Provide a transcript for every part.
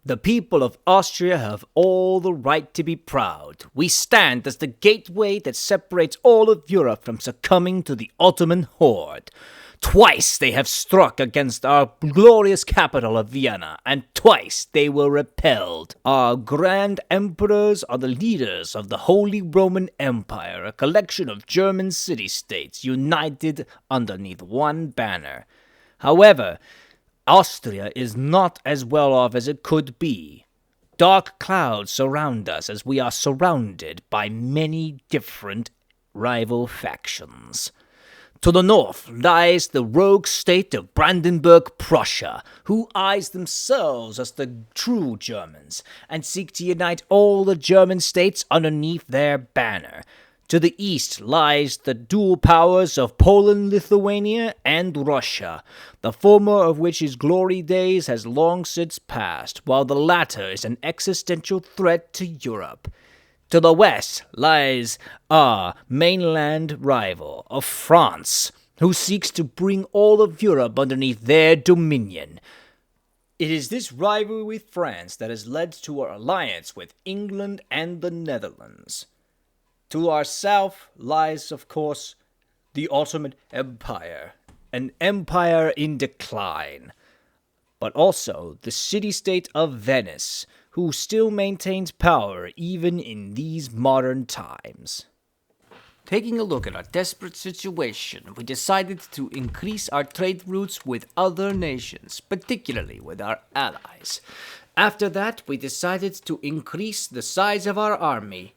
The people of Austria have all the right to be proud. We stand as the gateway that separates all of Europe from succumbing to the Ottoman horde. Twice they have struck against our glorious capital of Vienna, and twice they were repelled. Our grand emperors are the leaders of the Holy Roman Empire, a collection of German city-states united underneath one banner. However, Austria is not as well off as it could be. Dark clouds surround us as we are surrounded by many different rival factions. To the north lies the rogue state of Brandenburg, Prussia, who eyes themselves as the true Germans and seek to unite all the German states underneath their banner. To the east lies the dual powers of Poland, Lithuania, and Russia, the former of which's glory days has long since passed, while the latter is an existential threat to Europe. To the west lies our mainland rival of France, who seeks to bring all of Europe underneath their dominion. It is this rivalry with France that has led to our alliance with England and the Netherlands. To our south lies, of course, the Ottoman Empire, an empire in decline, but also the city-state of Venice, who still maintains power even in these modern times. Taking a look at our desperate situation, we decided to increase our trade routes with other nations, particularly with our allies. After that, we decided to increase the size of our army,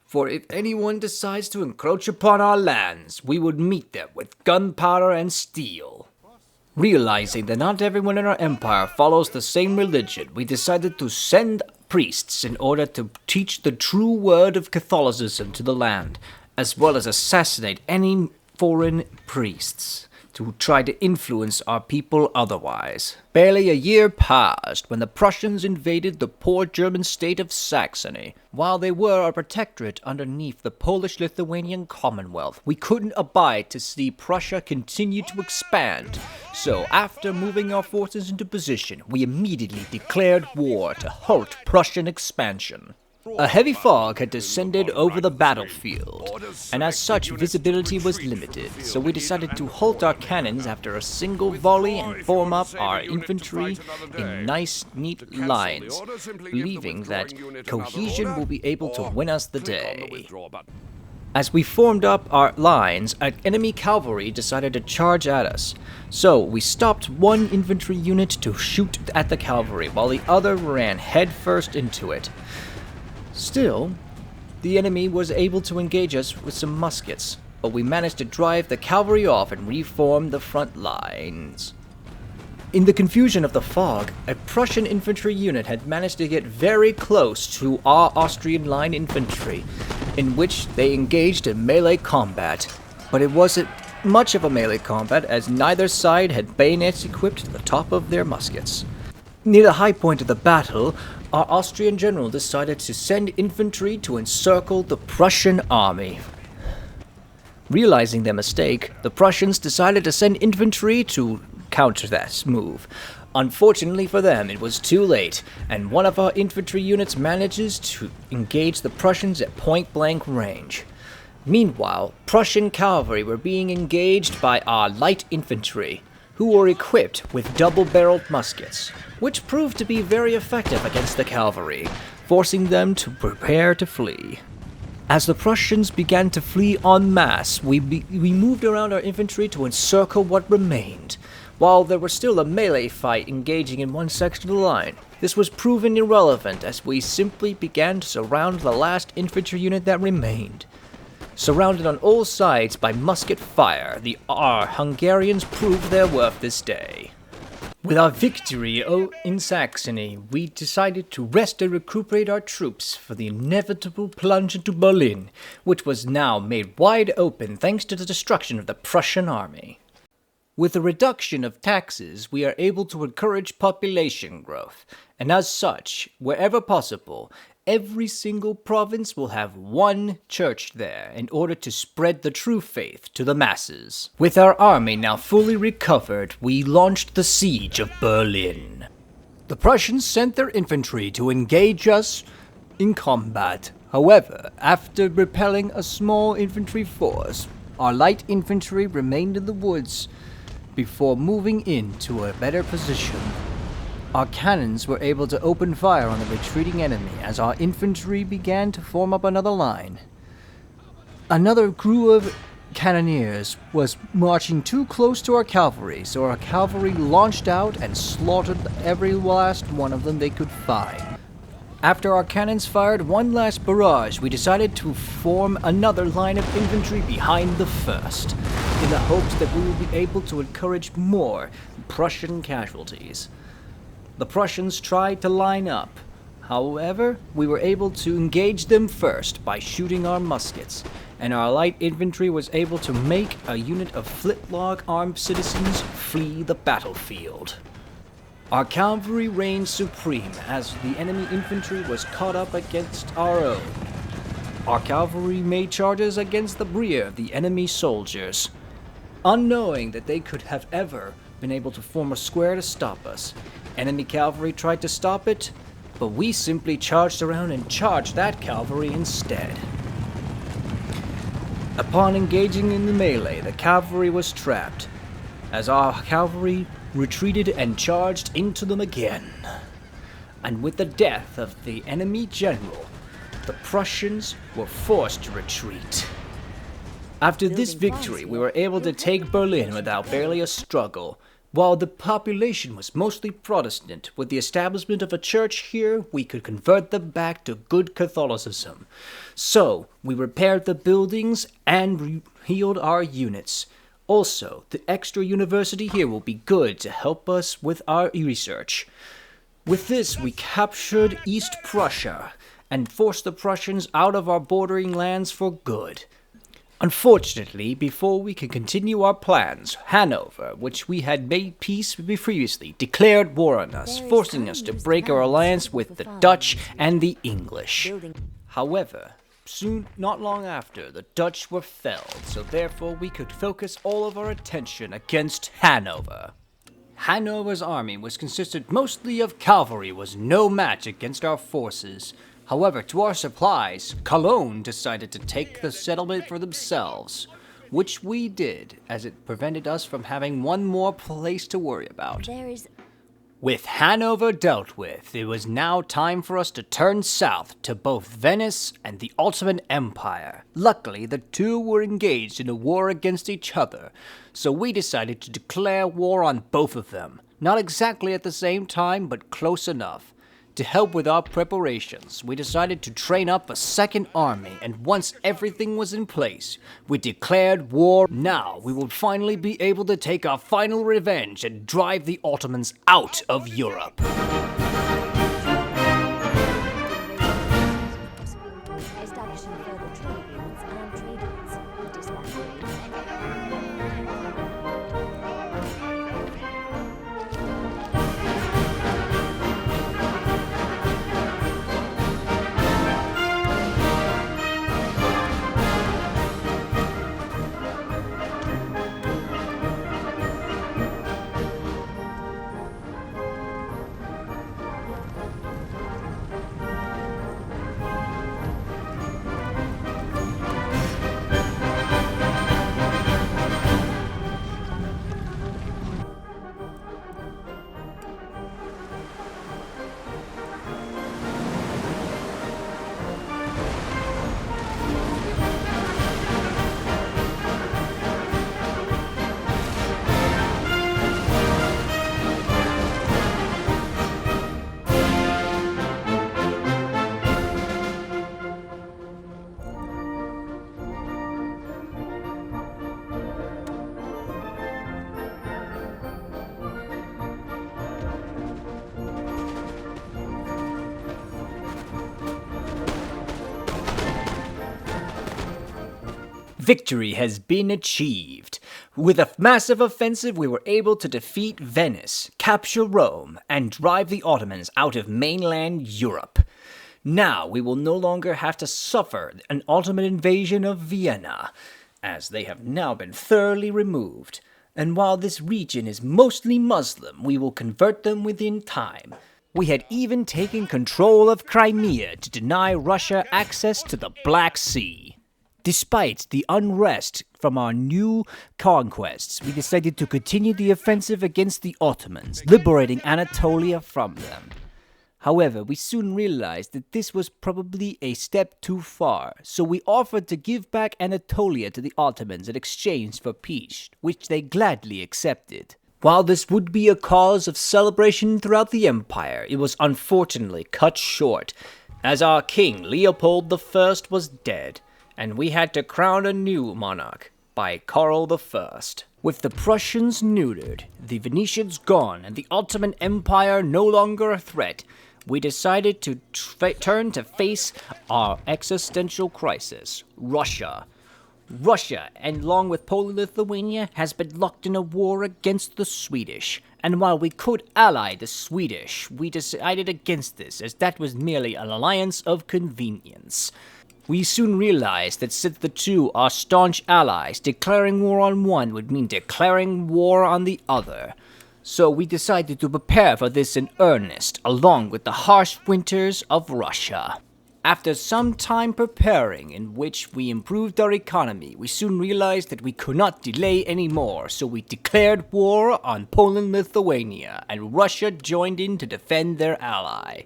for if anyone decides to encroach upon our lands, we would meet them with gunpowder and steel. Realizing that not everyone in our empire follows the same religion, we decided to send priests in order to teach the true word of Catholicism to the land, as well as assassinate any foreign priests to try to influence our people otherwise. Barely a year passed when the Prussians invaded the poor German state of Saxony. While they were a protectorate underneath the Polish-Lithuanian Commonwealth, we couldn't abide to see Prussia continue to expand. So, after moving our forces into position, we immediately declared war to halt Prussian expansion. A heavy fog had descended over the battlefield, and as such visibility was limited, so we decided to halt our cannons after a single volley and form up our infantry in nice, neat lines, believing that cohesion will be able to win us the day. As we formed up our lines, an enemy cavalry decided to charge at us, so we stopped one infantry unit to shoot at the cavalry, while the other ran headfirst into it. Still, the enemy was able to engage us with some muskets, but we managed to drive the cavalry off and reform the front lines. In the confusion of the fog, a Prussian infantry unit had managed to get very close to our Austrian line infantry, in which they engaged in melee combat. But it wasn't much of a melee combat, as neither side had bayonets equipped to the top of their muskets. Near the high point of the battle, our Austrian general decided to send infantry to encircle the Prussian army. Realizing their mistake, the Prussians decided to send infantry to counter that move. Unfortunately for them, it was too late, and one of our infantry units manages to engage the Prussians at point-blank range. Meanwhile, Prussian cavalry were being engaged by our light infantry, who were equipped with double-barreled muskets, which proved to be very effective against the cavalry, forcing them to prepare to flee. As the Prussians began to flee en masse, we moved around our infantry to encircle what remained, while there was still a melee fight engaging in one section of the line. This was proven irrelevant as we simply began to surround the last infantry unit that remained. Surrounded on all sides by musket fire, our Hungarians proved their worth this day. With our victory in Saxony, we decided to rest and recuperate our troops for the inevitable plunge into Berlin, which was now made wide open thanks to the destruction of the Prussian army. With the reduction of taxes, we are able to encourage population growth, and as such, wherever possible, every single province will have one church there in order to spread the true faith to the masses. With our army now fully recovered, we launched the siege of Berlin. The Prussians sent their infantry to engage us in combat. However, after repelling a small infantry force, our light infantry remained in the woods before moving into a better position. Our cannons were able to open fire on the retreating enemy as our infantry began to form up another line. Another crew of cannoneers was marching too close to our cavalry, so our cavalry launched out and slaughtered every last one of them they could find. After our cannons fired one last barrage, we decided to form another line of infantry behind the first, in the hopes that we would be able to encourage more Prussian casualties. The Prussians tried to line up. However, we were able to engage them first by shooting our muskets, and our light infantry was able to make a unit of flintlock-armed citizens flee the battlefield. Our cavalry reigned supreme as the enemy infantry was caught up against our own. Our cavalry made charges against the rear of the enemy soldiers, unknowing that they could have ever been able to form a square to stop us. Enemy cavalry tried to stop it, but we simply charged around and charged that cavalry instead. Upon engaging in the melee, the cavalry was trapped, as our cavalry retreated and charged into them again. And with the death of the enemy general, the Prussians were forced to retreat. After this victory, we were able to take Berlin without barely a struggle. While the population was mostly Protestant, with the establishment of a church here, we could convert them back to good Catholicism. So, we repaired the buildings and healed our units. Also, the extra university here will be good to help us with our research. With this, we captured East Prussia and forced the Prussians out of our bordering lands for good. Unfortunately, before we could continue our plans, Hanover, which we had made peace with previously, declared war on us, forcing us to break our alliance with the Dutch and the English. However, not long after, the Dutch were felled, so therefore we could focus all of our attention against Hanover. Hanover's army was consisted mostly of cavalry, was no match against our forces. However, to our supplies, Cologne decided to take the settlement for themselves, which we did, as it prevented us from having one more place to worry about. With Hanover dealt with, it was now time for us to turn south to both Venice and the Ottoman Empire. Luckily, the two were engaged in a war against each other, so we decided to declare war on both of them. Not exactly at the same time, but close enough. To help with our preparations, we decided to train up a second army, and once everything was in place, we declared war. Now we will finally be able to take our final revenge and drive the Ottomans out of Europe. Establishing further trade agreements and trade deals. Victory has been achieved. With a massive offensive, we were able to defeat Venice, capture Rome, and drive the Ottomans out of mainland Europe. Now we will no longer have to suffer an Ottoman invasion of Vienna, as they have now been thoroughly removed. And while this region is mostly Muslim, we will convert them within time. We had even taken control of Crimea to deny Russia access to the Black Sea. Despite the unrest from our new conquests, we decided to continue the offensive against the Ottomans, liberating Anatolia from them. However, we soon realized that this was probably a step too far, so we offered to give back Anatolia to the Ottomans in exchange for peace, which they gladly accepted. While this would be a cause of celebration throughout the empire, it was unfortunately cut short, as our king Leopold I was dead, and we had to crown a new monarch by Karl I. With the Prussians neutered, the Venetians gone, and the Ottoman Empire no longer a threat, we decided to turn to face our existential crisis, Russia. Russia, and along with Poland-Lithuania, has been locked in a war against the Swedish, and while we could ally the Swedish, we decided against this, as that was merely an alliance of convenience. We soon realized that since the two are staunch allies, declaring war on one would mean declaring war on the other. So we decided to prepare for this in earnest, along with the harsh winters of Russia. After some time preparing, in which we improved our economy, we soon realized that we could not delay anymore, so we declared war on Poland-Lithuania, and Russia joined in to defend their ally.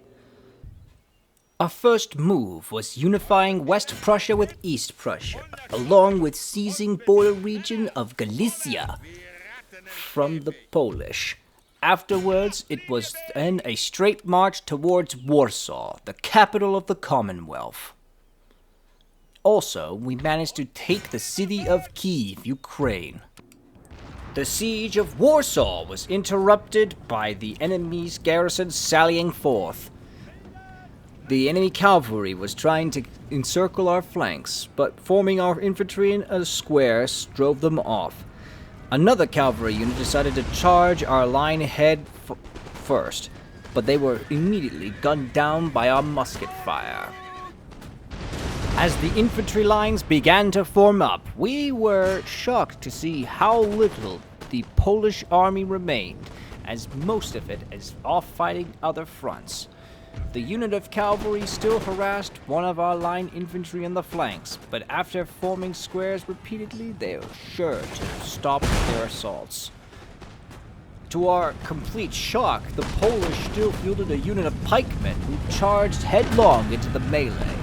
Our first move was unifying West Prussia with East Prussia, along with seizing border region of Galicia from the Polish. Afterwards, it was then a straight march towards Warsaw, the capital of the Commonwealth. Also, we managed to take the city of Kyiv, Ukraine. The siege of Warsaw was interrupted by the enemy's garrison sallying forth. The enemy cavalry was trying to encircle our flanks, but forming our infantry in a square drove them off. Another cavalry unit decided to charge our line ahead first, but they were immediately gunned down by our musket fire. As the infantry lines began to form up, we were shocked to see how little the Polish army remained, as most of it is off fighting other fronts. The unit of cavalry still harassed one of our line infantry on the flanks, but after forming squares repeatedly, they were sure to stop their assaults. To our complete shock, the Polish still fielded a unit of pikemen who charged headlong into the melee.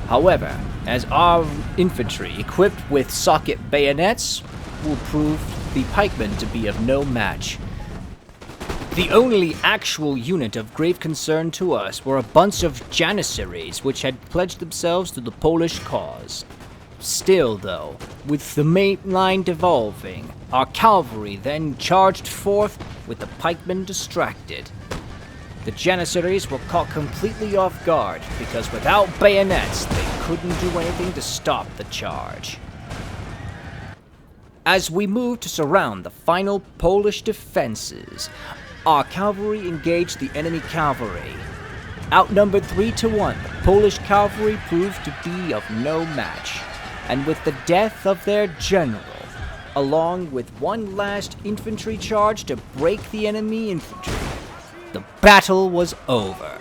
However, as our infantry, equipped with socket bayonets, will prove the pikemen to be of no match. The only actual unit of grave concern to us were a bunch of janissaries which had pledged themselves to the Polish cause. Still, though, with the main line devolving, our cavalry then charged forth with the pikemen distracted. The janissaries were caught completely off guard because without bayonets, they couldn't do anything to stop the charge. As we moved to surround the final Polish defenses, our cavalry engaged the enemy cavalry. Outnumbered 3-1, the Polish cavalry proved to be of no match, and with the death of their general, along with one last infantry charge to break the enemy infantry, the battle was over.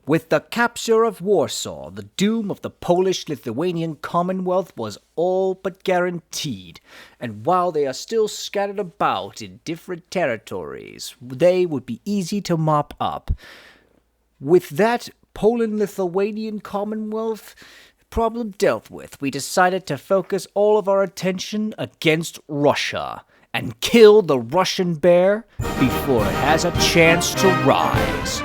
With the capture of Warsaw, the doom of the Polish-Lithuanian Commonwealth was all but guaranteed, and while they are still scattered about in different territories, they would be easy to mop up. With that Poland-Lithuanian Commonwealth problem dealt with, we decided to focus all of our attention against Russia and kill the Russian bear before it has a chance to rise.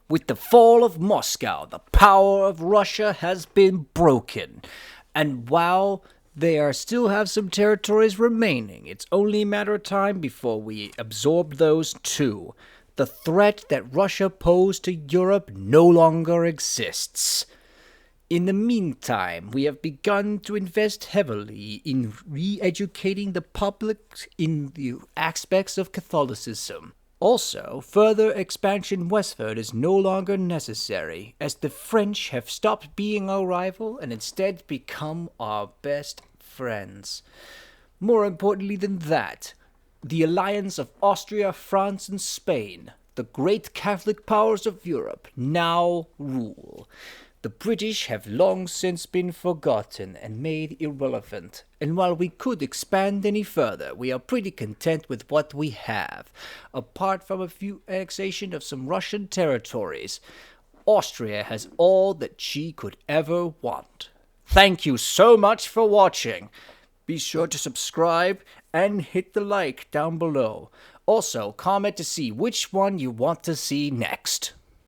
With the fall of Moscow, the power of Russia has been broken. And while they still have some territories remaining, it's only a matter of time before we absorb those too. The threat that Russia posed to Europe no longer exists. In the meantime, we have begun to invest heavily in re-educating the public in the aspects of Catholicism. Also, further expansion westward is no longer necessary, as the French have stopped being our rival and instead become our best friends. More importantly than that, the alliance of Austria, France, and Spain, the great Catholic powers of Europe, now rule. The British have long since been forgotten and made irrelevant, and while we could expand any further, we are pretty content with what we have. Apart from a few annexation of some Russian territories, Austria has all that she could ever want. Thank you so much for watching. Be sure to subscribe and hit the like down below. Also, comment to see which one you want to see next.